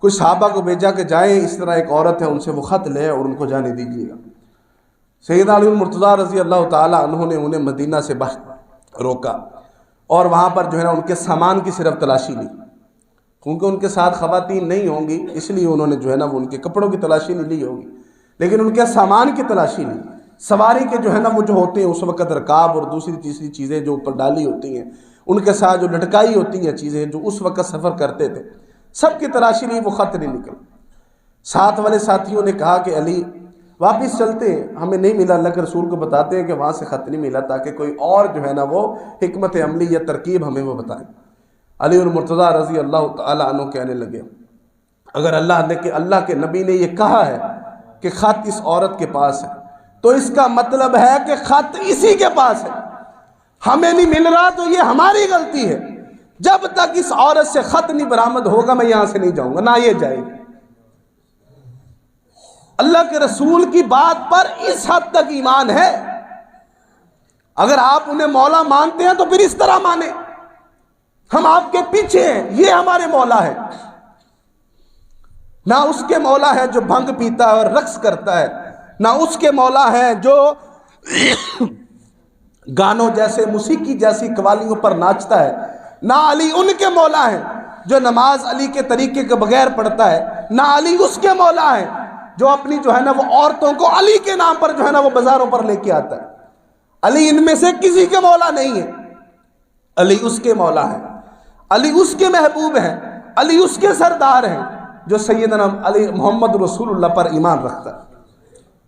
A: کچھ صحابہ کو بھیجا کہ جائیں اس طرح ایک عورت ہے ان سے وہ خط لے اور ان کو جانے دیجیے گا۔ سیدنا علی المرتضیٰ رضی اللہ تعالی عنہ نے انہیں مدینہ سے باہر روکا اور وہاں پر جو ہے نا ان کے سامان کی صرف تلاشی لی، کیونکہ ان کے ساتھ خواتین نہیں ہوں گی اس لیے انہوں نے جو ہے نا وہ ان کے کپڑوں کی تلاشی نہیں لی ہوگی، لیکن ان کے سامان کی تلاشی لی، سواری کے جو ہے نا وہ جو ہوتے ہیں اس وقت رکاب اور دوسری تیسری چیزیں جو اوپر ڈالی ہوتی ہیں، ان کے ساتھ جو لٹکائی ہوتی ہیں چیزیں جو اس وقت سفر کرتے تھے، سب کی تلاشی لی، وہ خط نہیں نکل۔ ساتھ والے ساتھیوں نے کہا کہ علی واپس چلتے ہیں، ہمیں نہیں ملا، اللہ کے رسول کو بتاتے ہیں کہ وہاں سے خط نہیں ملا تاکہ کوئی اور جو ہے نا وہ حکمت عملی یا ترکیب ہمیں وہ بتائیں۔ علی المرتضیٰ رضی اللہ تعالی عنہ کہنے لگے اگر اللہ کے نبی نے یہ کہا ہے کہ خط اس عورت کے پاس ہے تو اس کا مطلب ہے کہ خط اسی کے پاس ہے، ہمیں نہیں مل رہا تو یہ ہماری غلطی ہے، جب تک اس عورت سے خط نہیں برآمد ہوگا میں یہاں سے نہیں جاؤں گا، نہ یہ جائے گی۔ اللہ کے رسول کی بات پر اس حد تک ایمان ہے، اگر آپ انہیں مولا مانتے ہیں تو پھر اس طرح مانیں، ہم آپ کے پیچھے ہیں، یہ ہمارے مولا ہے، نہ اس کے مولا ہے جو بھنگ پیتا ہے اور رقص کرتا ہے، نہ اس کے مولا ہے جو گانوں جیسے موسیقی جیسی قوالیوں پر ناچتا ہے، نہ علی ان کے مولا ہیں جو نماز علی کے طریقے کے بغیر پڑھتا ہے، نہ علی اس کے مولا ہیں جو اپنی جو ہے نا وہ عورتوں کو علی کے نام پر جو ہے نا وہ بازاروں پر لے کے آتا ہے۔ علی ان میں سے کسی کے مولا نہیں ہے، علی اس کے مولا ہے، علی اس کے محبوب ہیں، علی اس کے سردار ہیں جو سیدنا علی محمد رسول اللہ پر ایمان رکھتا ہے۔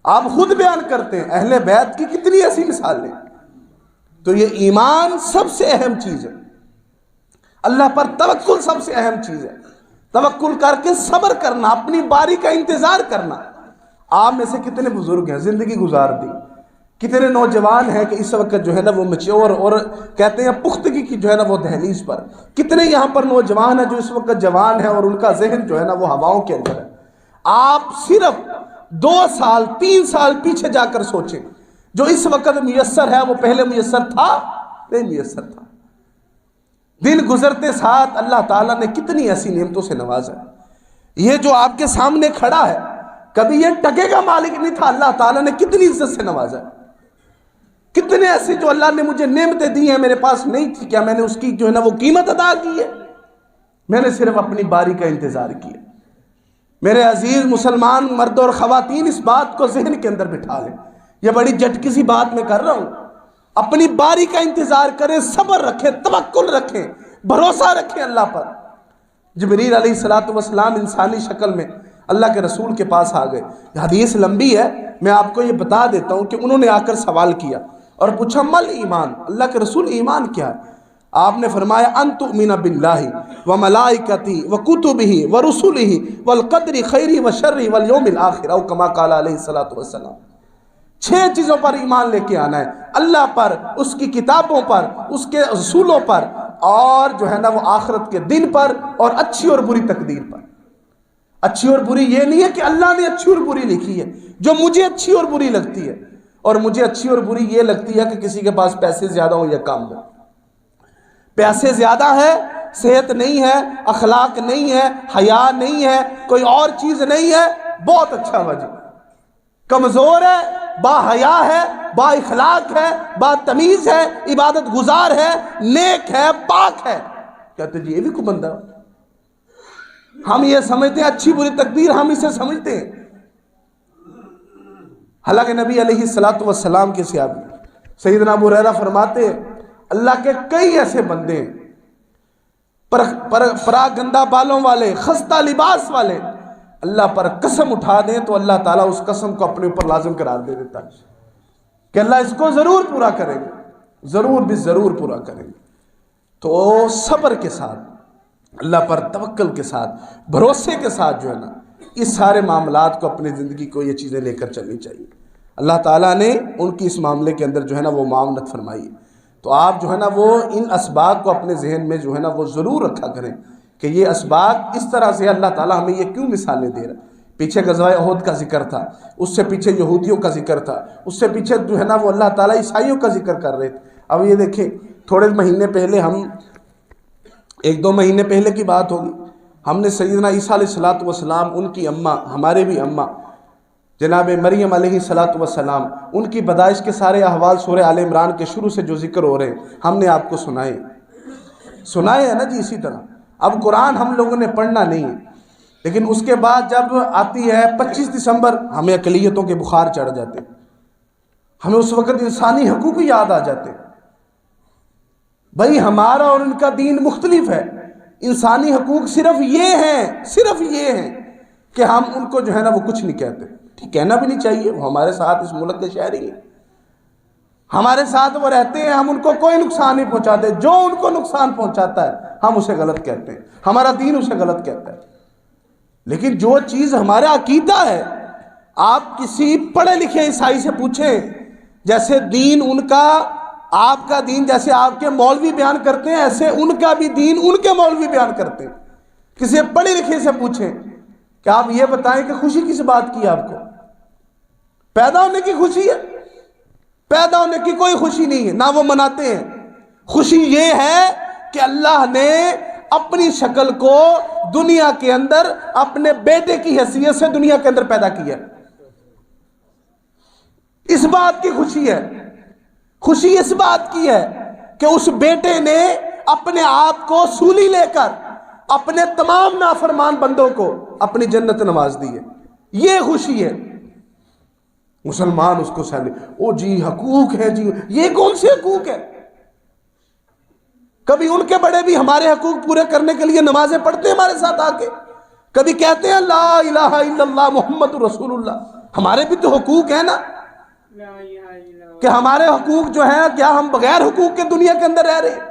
A: آپ خود بیان کرتے ہیں اہل بیت کی کتنی ایسی مثالیں۔ تو یہ ایمان سب سے اہم چیز ہے، اللہ پر توکل سب سے اہم چیز ہے، توکل کر کے صبر کرنا، اپنی باری کا انتظار کرنا۔ آپ میں سے کتنے بزرگ ہیں زندگی گزار دی، کتنے نوجوان ہیں کہ اس وقت جو ہے نا وہ میچور اور کہتے ہیں پختگی کی جو ہے نا وہ دہلیز پر، کتنے یہاں پر نوجوان ہیں جو اس وقت جوان ہیں اور ان کا ذہن جو ہے نا وہ ہواؤں کے اندر ہے۔ آپ صرف 2 سال 3 سال پیچھے جا کر سوچیں، جو اس وقت میسر ہے وہ پہلے میسر تھا نہیں میسر تھا۔ دن گزرتے ساتھ اللہ تعالیٰ نے کتنی ایسی نعمتوں سے نوازا ہے۔ یہ جو آپ کے سامنے کھڑا ہے کبھی یہ ٹکے کا مالک نہیں تھا، اللہ تعالیٰ نے کتنی عزت سے نوازا ہے۔ کتنے ایسے جو اللہ نے مجھے نعمتیں دی ہیں میرے پاس نہیں تھی، کیا میں نے اس کی جو ہے نا وہ قیمت ادا کی ہے؟ میں نے صرف اپنی باری کا انتظار کیا۔ میرے عزیز مسلمان مرد اور خواتین اس بات کو ذہن کے اندر بٹھا لیں، یہ بڑی جھٹکی سی بات میں کر رہا ہوں، اپنی باری کا انتظار کریں، صبر رکھیں، توکل رکھیں، بھروسہ رکھیں اللہ پر۔ جبریل علیہ السلام انسانی شکل میں اللہ کے رسول کے پاس آ گئے۔ یہ حدیث لمبی ہے، میں آپ کو یہ بتا دیتا ہوں کہ انہوں نے آ کر سوال کیا اور پوچھا مل ایمان، اللہ کے رسول ایمان کیا ہے؟ آپ نے فرمایا ان تؤمن باللہ وملائکتہ وکتبہ ورسلہ والقدر خیرہ وشرہ والیوم الآخر، او کما قال علیہ السلام۔ 6 چیزوں پر ایمان لے کے آنا ہے، اللہ پر، اس کی کتابوں پر، اس کے رسولوں پر، اور جو ہے نا وہ آخرت کے دن پر، اور اچھی اور بری تقدیر پر۔ اچھی اور بری یہ نہیں ہے کہ اللہ نے اچھی اور بری لکھی ہے، جو مجھے اچھی اور بری لگتی ہے، اور مجھے اچھی اور بری یہ لگتی ہے کہ کسی کے پاس پیسے زیادہ ہو یا کم ہو۔ پیسے زیادہ ہے، صحت نہیں ہے، اخلاق نہیں ہے، حیا نہیں ہے، کوئی اور چیز نہیں ہے، بہت اچھا وجہ۔ کمزور ہے، با حیا ہے، با اخلاق ہے، با تمیز ہے، عبادت گزار ہے، نیک ہے، پاک ہے، کہتے جی یہ بھی کوئی بندہ۔ ہم یہ سمجھتے ہیں اچھی بری تقدیر، ہم اسے سمجھتے ہیں، حالانکہ نبی علیہ السلام کے صحابی سیدنا ابو ہریرہ فرماتے ہیں اللہ کے کئی ایسے بندے ہیں پراگندہ بالوں والے، خستہ لباس والے، اللہ پر قسم اٹھا دیں تو اللہ تعالیٰ اس قسم کو اپنے اوپر لازم قرار دے دیتا ہے کہ اللہ اس کو ضرور پورا کریں گے، ضرور بھی ضرور پورا کریں گے۔ تو صبر کے ساتھ، اللہ پر توکل کے ساتھ، بھروسے کے ساتھ جو ہے نا اس سارے معاملات کو اپنی زندگی کو یہ چیزیں لے کر چلنی چاہیے۔ اللہ تعالیٰ نے ان کی اس معاملے کے اندر جو ہے نا وہ معاونت فرمائی ہے۔ تو آپ جو ہے نا وہ ان اسباب کو اپنے ذہن میں جو ہے نا وہ ضرور رکھا کریں کہ یہ اسباب اس طرح سے اللہ تعالیٰ ہمیں یہ کیوں مثالیں دے رہا ہے۔ پیچھے غزوہ احد کا ذکر تھا، اس سے پیچھے یہودیوں کا ذکر تھا، اس سے پیچھے جو ہے نا وہ اللہ تعالیٰ عیسائیوں کا ذکر کر رہے تھے۔ اب یہ دیکھیں تھوڑے مہینے پہلے، ہم 1-2 مہینے پہلے کی بات ہوگی، ہم نے سیدنا عیسیٰ علیہ السلام، ان کی اماں، ہمارے بھی اماں جناب مریم علیہ السلام، ان کی پیدائش کے سارے احوال سورہ آل عمران کے شروع سے جو ذکر ہو رہے ہیں ہم نے آپ کو سنائے ہیں نا جی۔ اسی طرح اب قرآن ہم لوگوں نے پڑھنا نہیں ہے، لیکن اس کے بعد جب آتی ہے 25 دسمبر ہمیں اقلیتوں کے بخار چڑھ جاتے، ہمیں اس وقت انسانی حقوق یاد آ جاتے۔ بھائی ہمارا اور ان کا دین مختلف ہے، انسانی حقوق صرف یہ ہیں کہ ہم ان کو جو ہے نا وہ کچھ نہیں کہتے۔ ٹھیک کہنا بھی نہیں چاہیے، وہ ہمارے ساتھ اس ملک کے شہری ہیں، ہمارے ساتھ وہ رہتے ہیں، ہم ان کو کوئی نقصان نہیں پہنچاتے، جو ان کو نقصان پہنچاتا ہے ہم اسے غلط کہتے ہیں، ہمارا دین اسے غلط کہتا ہے۔ لیکن جو چیز ہمارا عقیدہ ہے، آپ کسی پڑھے لکھے عیسائی سے پوچھیں، جیسے دین ان کا، آپ کا دین جیسے آپ کے مولوی بیان کرتے ہیں، ایسے ان کا بھی دین ان کے مولوی بیان کرتے ہیں۔ کسی پڑھے لکھے سے پوچھیں کہ آپ یہ بتائیں کہ خوشی کس بات کی آپ کو؟ پیدا ہونے کی خوشی ہے؟ پیدا ہونے کی کوئی خوشی نہیں ہے، نہ وہ مناتے ہیں۔ خوشی یہ ہے کہ اللہ نے اپنی شکل کو دنیا کے اندر اپنے بیٹے کی حیثیت سے دنیا کے اندر پیدا کیا، اس بات کی خوشی ہے۔ خوشی اس بات کی ہے کہ اس بیٹے نے اپنے آپ کو سولی لے کر اپنے تمام نافرمان بندوں کو اپنی جنت نواز دی ہے۔
B: یہ خوشی ہے۔ مسلمان اس کو او جی حقوق ہے جی، یہ کون سے حقوق ہے؟ کبھی ان کے بڑے بھی ہمارے حقوق پورے کرنے کے لیے نمازیں پڑھتے ہیں ہمارے ساتھ آ کے، کبھی کہتے ہیں لا الہ الا اللہ محمد رسول اللہ۔ ہمارے بھی تو حقوق ہیں نا، کہ ہمارے حقوق جو ہیں، کیا ہم بغیر حقوق کے دنیا کے اندر رہ رہے ہیں؟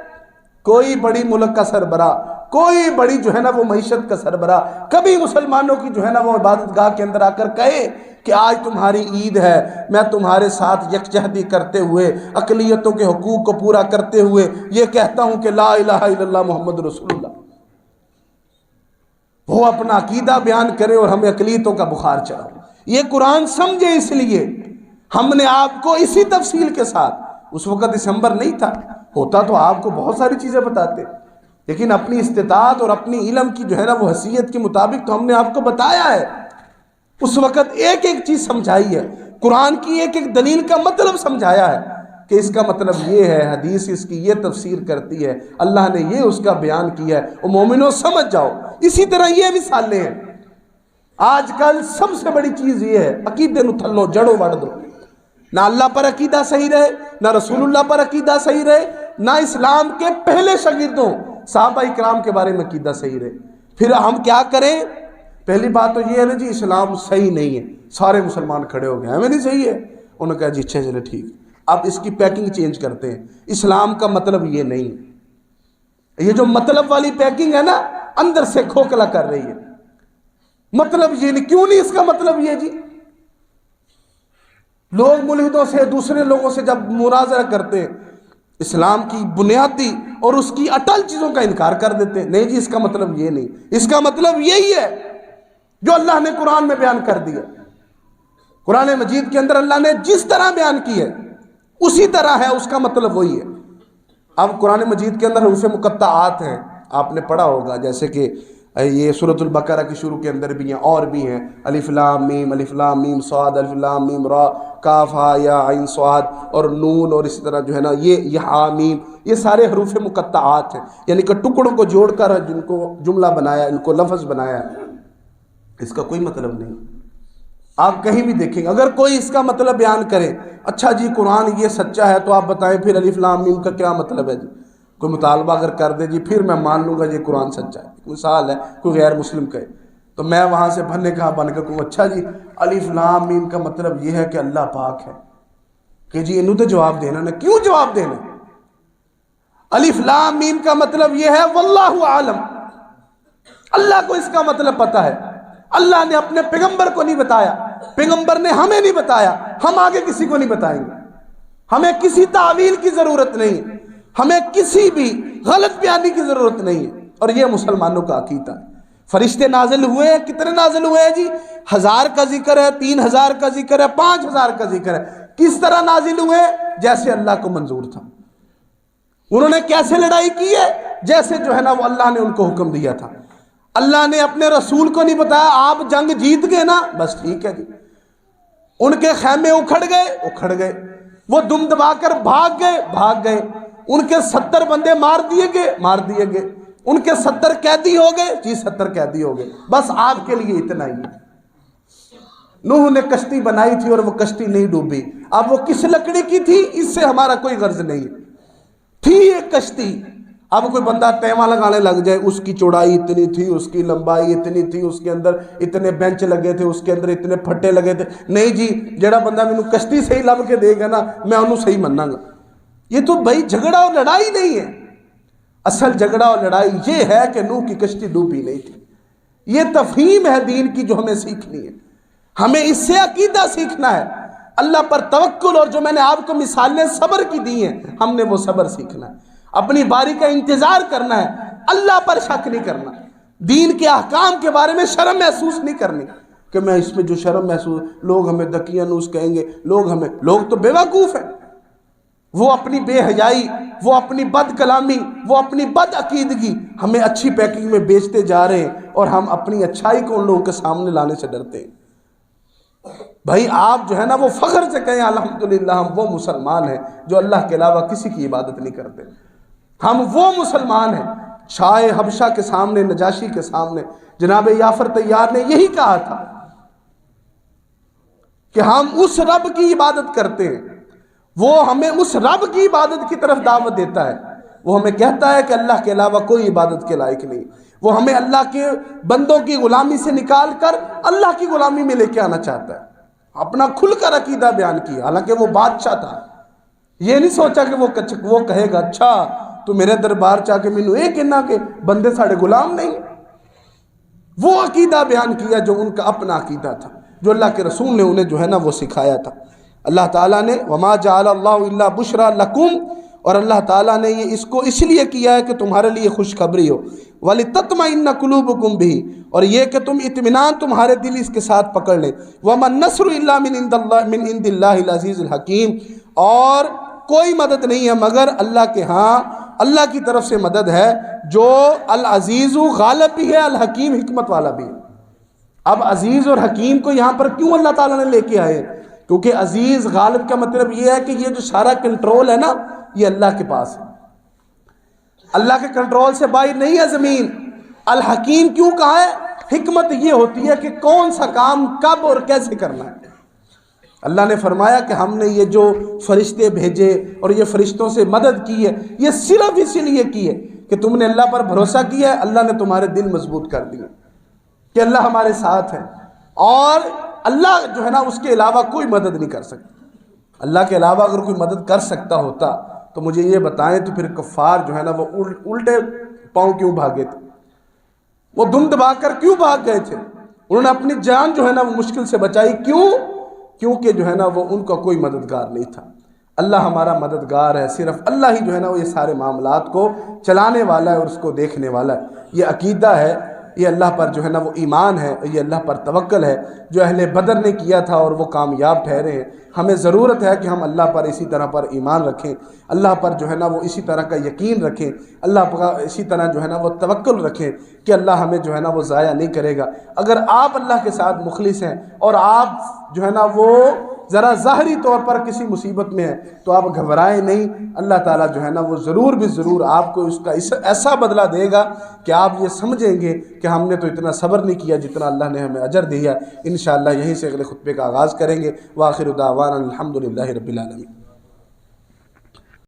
B: کوئی بڑی ملک کا سربراہ، کوئی بڑی جو ہے نا وہ معیشت کا سربراہ کبھی مسلمانوں کی جو ہے نا وہ عبادت گاہ کے اندر آ کر کہے کہ آج تمہاری عید ہے، میں تمہارے ساتھ یکجہتی کرتے ہوئے، اقلیتوں کے حقوق کو پورا کرتے ہوئے یہ کہتا ہوں کہ لا الہ الا اللہ محمد رسول اللہ؟ وہ اپنا عقیدہ بیان کرے اور ہمیں اقلیتوں کا بخار چڑھا۔ یہ قرآن سمجھے، اس لیے ہم نے آپ کو اسی تفصیل کے ساتھ، اس وقت دسمبر نہیں تھا، ہوتا تو آپ کو بہت ساری چیزیں بتاتے، لیکن اپنی استطاعت اور اپنی علم کی جو ہے نا وہ حیثیت کے مطابق تو ہم نے آپ کو بتایا ہے۔ اس وقت ایک ایک چیز سمجھائی ہے، قرآن کی ایک ایک دلیل کا مطلب سمجھایا ہے کہ اس کا مطلب یہ ہے، حدیث اس کی یہ تفسیر کرتی ہے، اللہ نے یہ اس کا بیان کیا ہے، اور مومنوں سمجھ جاؤ۔ اسی طرح یہ مثالیں ہیں۔ آج کل سب سے بڑی چیز یہ ہے، عقیدے نو تھلو جڑو وڑ دو، نہ اللہ پر عقیدہ صحیح رہے، نہ رسول اللہ پر عقیدہ صحیح رہے، نہ اسلام کے پہلے شاگردوں صحابہ اکرام کے بارے میں عقیدہ صحیح رہے۔ پھر ہم کیا کریں؟ پہلی بات تو یہ ہے نا جی اسلام صحیح نہیں ہے، سارے مسلمان کھڑے ہو گئے ہمیں نہیں صحیح ہے، انہوں نے کہا جی اچھا چلے ٹھیک، اب اس کی پیکنگ چینج کرتے ہیں، اسلام کا مطلب یہ نہیں ہے۔ یہ جو مطلب والی پیکنگ ہے نا، اندر سے کھوکھلا کر رہی ہے۔ مطلب یہ نہیں، کیوں نہیں اس کا مطلب یہ جی؟ لوگ ملحدوں سے، دوسرے لوگوں سے جب مناظرہ کرتے ہیں، اسلام کی بنیادی اور اس کی اٹل چیزوں کا انکار کر دیتے ہیں، نہیں جی اس کا مطلب یہ نہیں، اس کا مطلب یہی ہے جو اللہ نے قرآن میں بیان کر دیا۔ قرآن مجید کے اندر اللہ نے جس طرح بیان کی ہے اسی طرح ہے، اس کا مطلب وہی ہے۔ اب قرآن مجید کے اندر حروف مقطعات ہیں، آپ نے پڑھا ہوگا، جیسے کہ یہ سورۃ البقرہ کی شروع کے اندر بھی ہیں، اور بھی ہیں، الف لام میم صاد، الف لام میم را، کاف ہا یا عین صاد، اور نون، اور اسی طرح جو ہے نا یہ حامیم، یہ سارے حروف مقطعات ہیں، یعنی کہ ٹکڑوں کو جوڑ کر جن کو جملہ بنایا، ان کو لفظ بنایا۔ اس کا کوئی مطلب نہیں، آپ کہیں بھی دیکھیں گے۔ اگر کوئی اس کا مطلب بیان کرے، اچھا جی قرآن یہ سچا ہے تو آپ بتائیں پھر الف لام میم کا کیا مطلب ہے جی؟ کوئی مطالبہ اگر کر دے جی پھر میں مان لوں گا یہ قرآن سچا ہے۔ مثال ہے کوئی غیر مسلم کہے تو میں وہاں سے بھنے کہاں بن کے کہوں اچھا جی الف لام میم کا مطلب یہ ہے کہ اللہ پاک ہے، کہ جی انہوں تو جواب دینا نا، کیوں جواب دینا؟ الف لام میم کا مطلب یہ ہے واللہ عالم، اللہ کو اس کا مطلب پتہ ہے، اللہ نے اپنے پیغمبر کو نہیں بتایا، پیغمبر نے ہمیں نہیں بتایا، ہم آگے کسی کو نہیں بتائیں گے، ہمیں کسی تعویل کی ضرورت نہیں، ہمیں کسی بھی غلط بیانی کی ضرورت نہیں ہے۔ اور یہ مسلمانوں کا عقیدہ ہے۔ فرشتے نازل ہوئے ہیں، کتنے نازل ہوئے ہیں جی؟ 1000 کا ذکر ہے، 3000 کا ذکر ہے، 5000 کا ذکر ہے۔ کس طرح نازل ہوئے؟ جیسے اللہ کو منظور تھا۔ انہوں نے کیسے لڑائی کی ہے؟ جیسے جو ہے نا وہ اللہ نے ان کو حکم دیا تھا۔ اللہ نے اپنے رسول کو نہیں بتایا آپ جنگ جیت گئے نا بس ٹھیک ہے جی، ان کے خیمے اکھڑ گئے، وہ دم دبا کر بھاگ گئے، ان کے 70 بندے مار دیے گئے، ان کے 70 قیدی ہو گئے، جی 70 قیدی ہو گئے، بس آپ کے لیے اتنا ہی ہے۔ نوح نے کشتی بنائی تھی اور وہ کشتی نہیں ڈوبی، اب وہ کس لکڑی کی تھی اس سے ہمارا کوئی غرض نہیں، تھی ایک کشتی۔ اب کوئی بندہ ٹیمہ لگانے لگ جائے، اس کی چوڑائی اتنی تھی، اس کی لمبائی اتنی تھی، اس کے اندر اتنے بینچ لگے تھے، اس کے اندر اتنے پھٹے لگے تھے، نہیں جی جڑا بندہ میں کشتی صحیح لب کے دے گا نا میں انہوں صحیح مننا گا۔ یہ تو بھائی جھگڑا اور لڑائی نہیں ہے، اصل جھگڑا اور لڑائی یہ ہے کہ نوح کی کشتی ڈوبی نہیں تھی۔ یہ تفہیم ہے دین کی جو ہمیں سیکھنی ہے، ہمیں اس سے عقیدہ سیکھنا ہے، اللہ پر توکل، اور جو میں نے آپ کو مثالیں صبر کی دی ہیں ہم نے وہ صبر سیکھنا ہے، اپنی باری کا انتظار کرنا ہے، اللہ پر شک نہیں کرنا، دین کے احکام کے بارے میں شرم محسوس نہیں کرنی کہ میں اس میں جو شرم محسوس، لوگ ہمیں دقیانوس کہیں گے، لوگ تو بیوقوف ہیں، وہ اپنی بے حیائی، وہ اپنی بد کلامی، وہ اپنی بد عقیدگی ہمیں اچھی پیکنگ میں بیچتے جا رہے ہیں، اور ہم اپنی اچھائی کو ان لوگوں کے سامنے لانے سے ڈرتے ہیں۔ بھائی آپ جو ہے نا وہ فخر سے کہیں الحمدللہ ہم وہ مسلمان ہیں جو اللہ کے علاوہ کسی کی عبادت نہیں کرتے، ہم وہ مسلمان ہیں۔ شاہ حبشہ کے سامنے، نجاشی کے سامنے جناب یافر طیار نے یہی کہا تھا کہ ہم اس رب کی عبادت کرتے ہیں، وہ ہمیں اس رب کی عبادت کی طرف دعوت دیتا ہے، وہ ہمیں کہتا ہے کہ اللہ کے علاوہ کوئی عبادت کے لائق نہیں، وہ ہمیں اللہ کے بندوں کی غلامی سے نکال کر اللہ کی غلامی میں لے کے آنا چاہتا ہے۔ اپنا کھل کر عقیدہ بیان کیا، حالانکہ وہ بادشاہ تھا، یہ نہیں سوچا کہ وہ کہے گا اچھا تو میرے دربار چاہ کے مینوں یہ کہنا کہ بندے ساڑھے غلام نہیں۔ وہ عقیدہ بیان کیا جو ان کا اپنا عقیدہ تھا، جو اللہ کے رسول نے انہیں جو ہے نا وہ سکھایا تھا۔ اللہ تعالیٰ نے وما جعل اللہ الا بشرا لکم، اور اللہ تعالیٰ نے یہ اس کو اس لیے کیا ہے کہ تمہارے لیے خوشخبری ہو، وَلِتَطْمَئِنَّ قُلُوبُكُمْ بِهِ، اور یہ کہ تم اطمینان تمہارے دل اس کے ساتھ پکڑ لیں، وَمَا النَّصْرُ إِلَّا مِنْ عِنْدِ اللَّهِ الْعَزِيزِ الْحَكِيمِ، اور کوئی مدد نہیں ہے مگر اللہ کے ہاں، اللہ کی طرف سے مدد ہے جو العزیز غالب بھی ہے، الحکیم حکمت والا بھی ہے۔ اب عزیز اور حکیم کو یہاں پر کیوں اللہ تعالیٰ نے لے کے آئے؟ کیونکہ عزیز غالب کا مطلب یہ ہے کہ یہ جو سارا کنٹرول ہے نا یہ اللہ کے پاس ہے، اللہ کے کنٹرول سے باہر نہیں ہے زمین۔ الحکیم کیوں کہا ہے؟ حکمت یہ ہوتی ہے کہ کون سا کام کب اور کیسے کرنا ہے۔ اللہ نے فرمایا کہ ہم نے یہ جو فرشتے بھیجے اور یہ فرشتوں سے مدد کی ہے، یہ صرف اسی لیے کی ہے کہ تم نے اللہ پر بھروسہ کیا ہے، اللہ نے تمہارے دل مضبوط کر دیے کہ اللہ ہمارے ساتھ ہے، اور اللہ جو ہے نا اس کے علاوہ کوئی مدد نہیں کر سکتا۔ اللہ کے علاوہ اگر کوئی مدد کر سکتا ہوتا تو مجھے یہ بتائیں تو پھر کفار جو ہے نا وہ الٹے پاؤں کیوں بھاگے تھے، وہ دم دبا کر کیوں بھاگ گئے تھے؟ انہوں نے اپنی جان جو ہے نا وہ مشکل سے بچائی، کیونکہ جو ہے نا وہ ان کا کوئی مددگار نہیں تھا۔ اللہ ہمارا مددگار ہے، صرف اللہ ہی جو ہے نا وہ یہ سارے معاملات کو چلانے والا ہے اور اس کو دیکھنے والا ہے۔ یہ عقیدہ ہے، یہ اللہ پر جو ہے نا وہ ایمان ہے، یہ اللہ پر توکل ہے جو اہل بدر نے کیا تھا اور وہ کامیاب ٹھہرے ہیں۔ ہمیں ضرورت ہے کہ ہم اللہ پر اسی طرح پر ایمان رکھیں، اللہ پر جو ہے نا وہ اسی طرح کا یقین رکھیں، اللہ پر اسی طرح جو ہے نا وہ توکل رکھیں کہ اللہ ہمیں جو ہے نا وہ ضائع نہیں کرے گا۔ اگر آپ اللہ کے ساتھ مخلص ہیں اور آپ جو ہے نا وہ ذرا ظاہری طور پر کسی مصیبت میں ہے تو آپ گھبرائیں نہیں، اللہ تعالیٰ جو ہے نا وہ ضرور بھی ضرور آپ کو اس کا ایسا بدلہ دے گا کہ آپ یہ سمجھیں گے کہ ہم نے تو اتنا صبر نہیں کیا جتنا اللہ نے ہمیں اجر دیا۔ انشاءاللہ یہیں سے اگلے خطبے کا آغاز کریں گے۔ وآخر دعوانا الحمدللہ رب العالمین۔